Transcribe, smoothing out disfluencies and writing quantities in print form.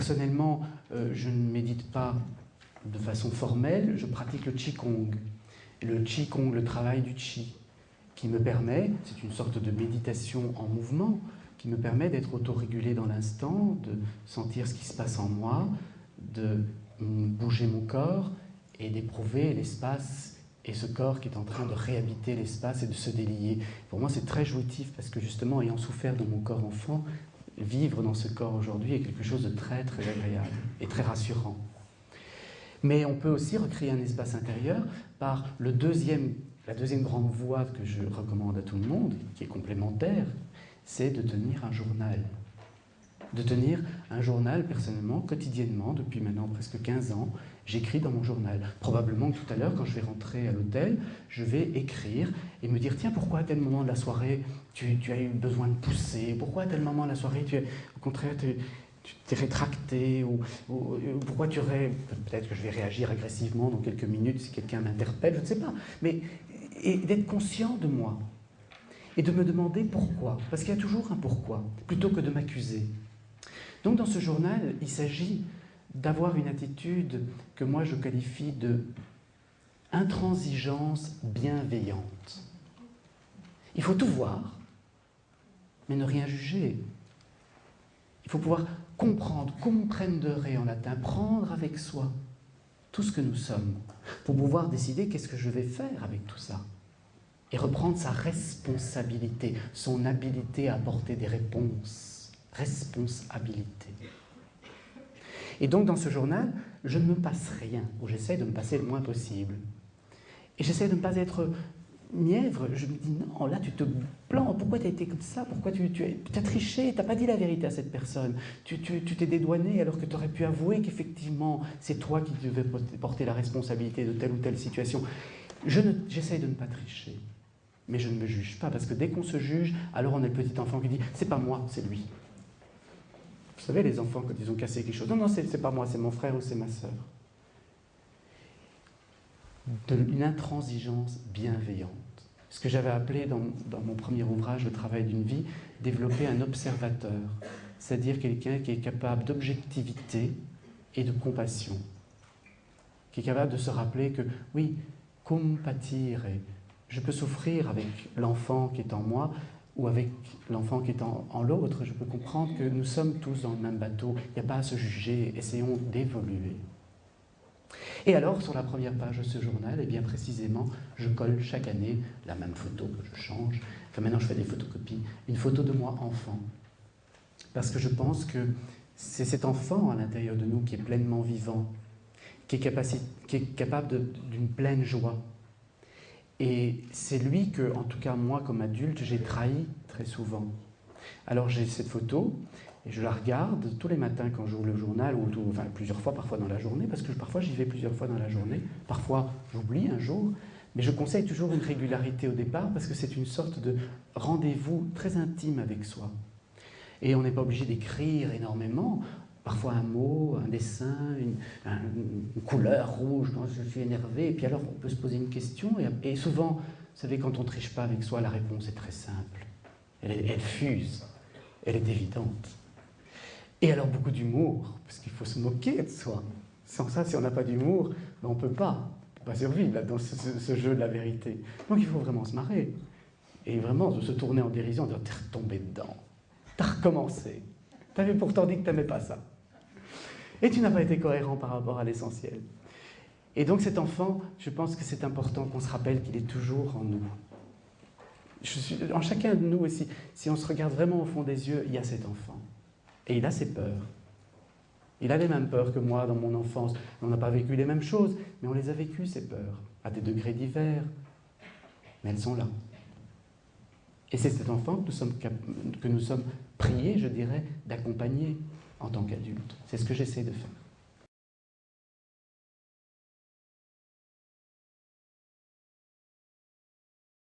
Personnellement, je ne médite pas de façon formelle, je pratique le Qigong. Le Qigong, le travail du Qi, qui me permet, c'est une sorte de méditation en mouvement, qui me permet d'être autorégulé dans l'instant, de sentir ce qui se passe en moi, de bouger mon corps et d'éprouver l'espace et ce corps qui est en train de réhabiter l'espace et de se délier. Pour moi, c'est très jouissif parce que justement, ayant souffert dans mon corps enfant, vivre dans ce corps aujourd'hui est quelque chose de très, très agréable et très rassurant. Mais on peut aussi recréer un espace intérieur par la deuxième grande voie que je recommande à tout le monde, qui est complémentaire, c'est de tenir un journal. De tenir un journal, personnellement, quotidiennement, depuis maintenant presque 15 ans, j'écris dans mon journal. Probablement que tout à l'heure, quand je vais rentrer à l'hôtel, je vais écrire et me dire, tiens, pourquoi à tel moment de la soirée, tu as eu besoin de pousser? Pourquoi à tel moment de la soirée, au contraire, tu t'es rétracté, ou pourquoi tu aurais... Peut-être que je vais réagir agressivement dans quelques minutes si quelqu'un m'interpelle, je ne sais pas. Mais et d'être conscient de moi et de me demander pourquoi. Parce qu'il y a toujours un pourquoi, plutôt que de m'accuser. Donc dans ce journal, il s'agit d'avoir une attitude que moi je qualifie de intransigeance bienveillante. Il faut tout voir, mais ne rien juger. Il faut pouvoir comprendre, comprendere en latin, prendre avec soi tout ce que nous sommes, pour pouvoir décider qu'est-ce que je vais faire avec tout ça. Et reprendre sa responsabilité, son habilité à apporter des réponses. Responsabilité. Et donc dans ce journal, je ne me passe rien, ou j'essaie de me passer le moins possible. Et j'essaie de ne pas être mièvre, je me dis non, là tu te plantes, pourquoi tu as été comme ça? Pourquoi tu as triché? Tu n'as pas dit la vérité à cette personne. Tu t'es dédouané alors que tu aurais pu avouer qu'effectivement c'est toi qui devais porter la responsabilité de telle ou telle situation. J'essaie de ne pas tricher, mais je ne me juge pas, parce que dès qu'on se juge, alors on a le petit enfant qui dit c'est pas moi, c'est lui. Vous savez, les enfants, quand ils ont cassé quelque chose, non, c'est pas moi, c'est mon frère ou c'est ma sœur. Une intransigeance bienveillante. Ce que j'avais appelé dans mon premier ouvrage, Le travail d'une vie, développer un observateur, c'est-à-dire quelqu'un qui est capable d'objectivité et de compassion, qui est capable de se rappeler que, oui, compatire, je peux souffrir avec l'enfant qui est en moi, ou avec l'enfant qui est en l'autre, je peux comprendre que nous sommes tous dans le même bateau, il n'y a pas à se juger, essayons d'évoluer. Et alors, sur la première page de ce journal, eh bien précisément, je colle chaque année la même photo que je change. Enfin, maintenant, je fais des photocopies. Une photo de moi enfant. Parce que je pense que c'est cet enfant à l'intérieur de nous qui est pleinement vivant, qui est capable d'une pleine joie. Et c'est lui que, en tout cas moi, comme adulte, j'ai trahi très souvent. Alors j'ai cette photo, et je la regarde tous les matins quand j'ouvre le journal, enfin plusieurs fois parfois dans la journée, parce que parfois j'y vais plusieurs fois dans la journée, parfois j'oublie un jour, mais je conseille toujours une régularité au départ, parce que c'est une sorte de rendez-vous très intime avec soi. Et on n'est pas obligé d'écrire énormément, parfois un mot, un dessin, une couleur rouge quand je suis énervé, et puis alors on peut se poser une question, et souvent, vous savez, quand on ne triche pas avec soi, la réponse est très simple, elle fuse, elle est évidente. Et alors beaucoup d'humour, parce qu'il faut se moquer de soi. Sans ça, si on n'a pas d'humour, ben on ne peut pas survivre là, dans ce jeu de la vérité. Donc il faut vraiment se marrer. Et vraiment se tourner en dérision, dire t'es retombé dedans, t'as recommencé, t'avais pourtant dit que t'aimais pas ça. Et tu n'as pas été cohérent par rapport à l'essentiel. Et donc cet enfant, je pense que c'est important qu'on se rappelle qu'il est toujours en nous. En chacun de nous aussi, si on se regarde vraiment au fond des yeux, il y a cet enfant. Et il a ses peurs. Il a les mêmes peurs que moi dans mon enfance. On n'a pas vécu les mêmes choses, mais on les a vécues, ces peurs, à des degrés divers. Mais elles sont là. Et c'est cet enfant que nous sommes priés, je dirais, d'accompagner en tant qu'adultes. C'est ce que j'essaie de faire.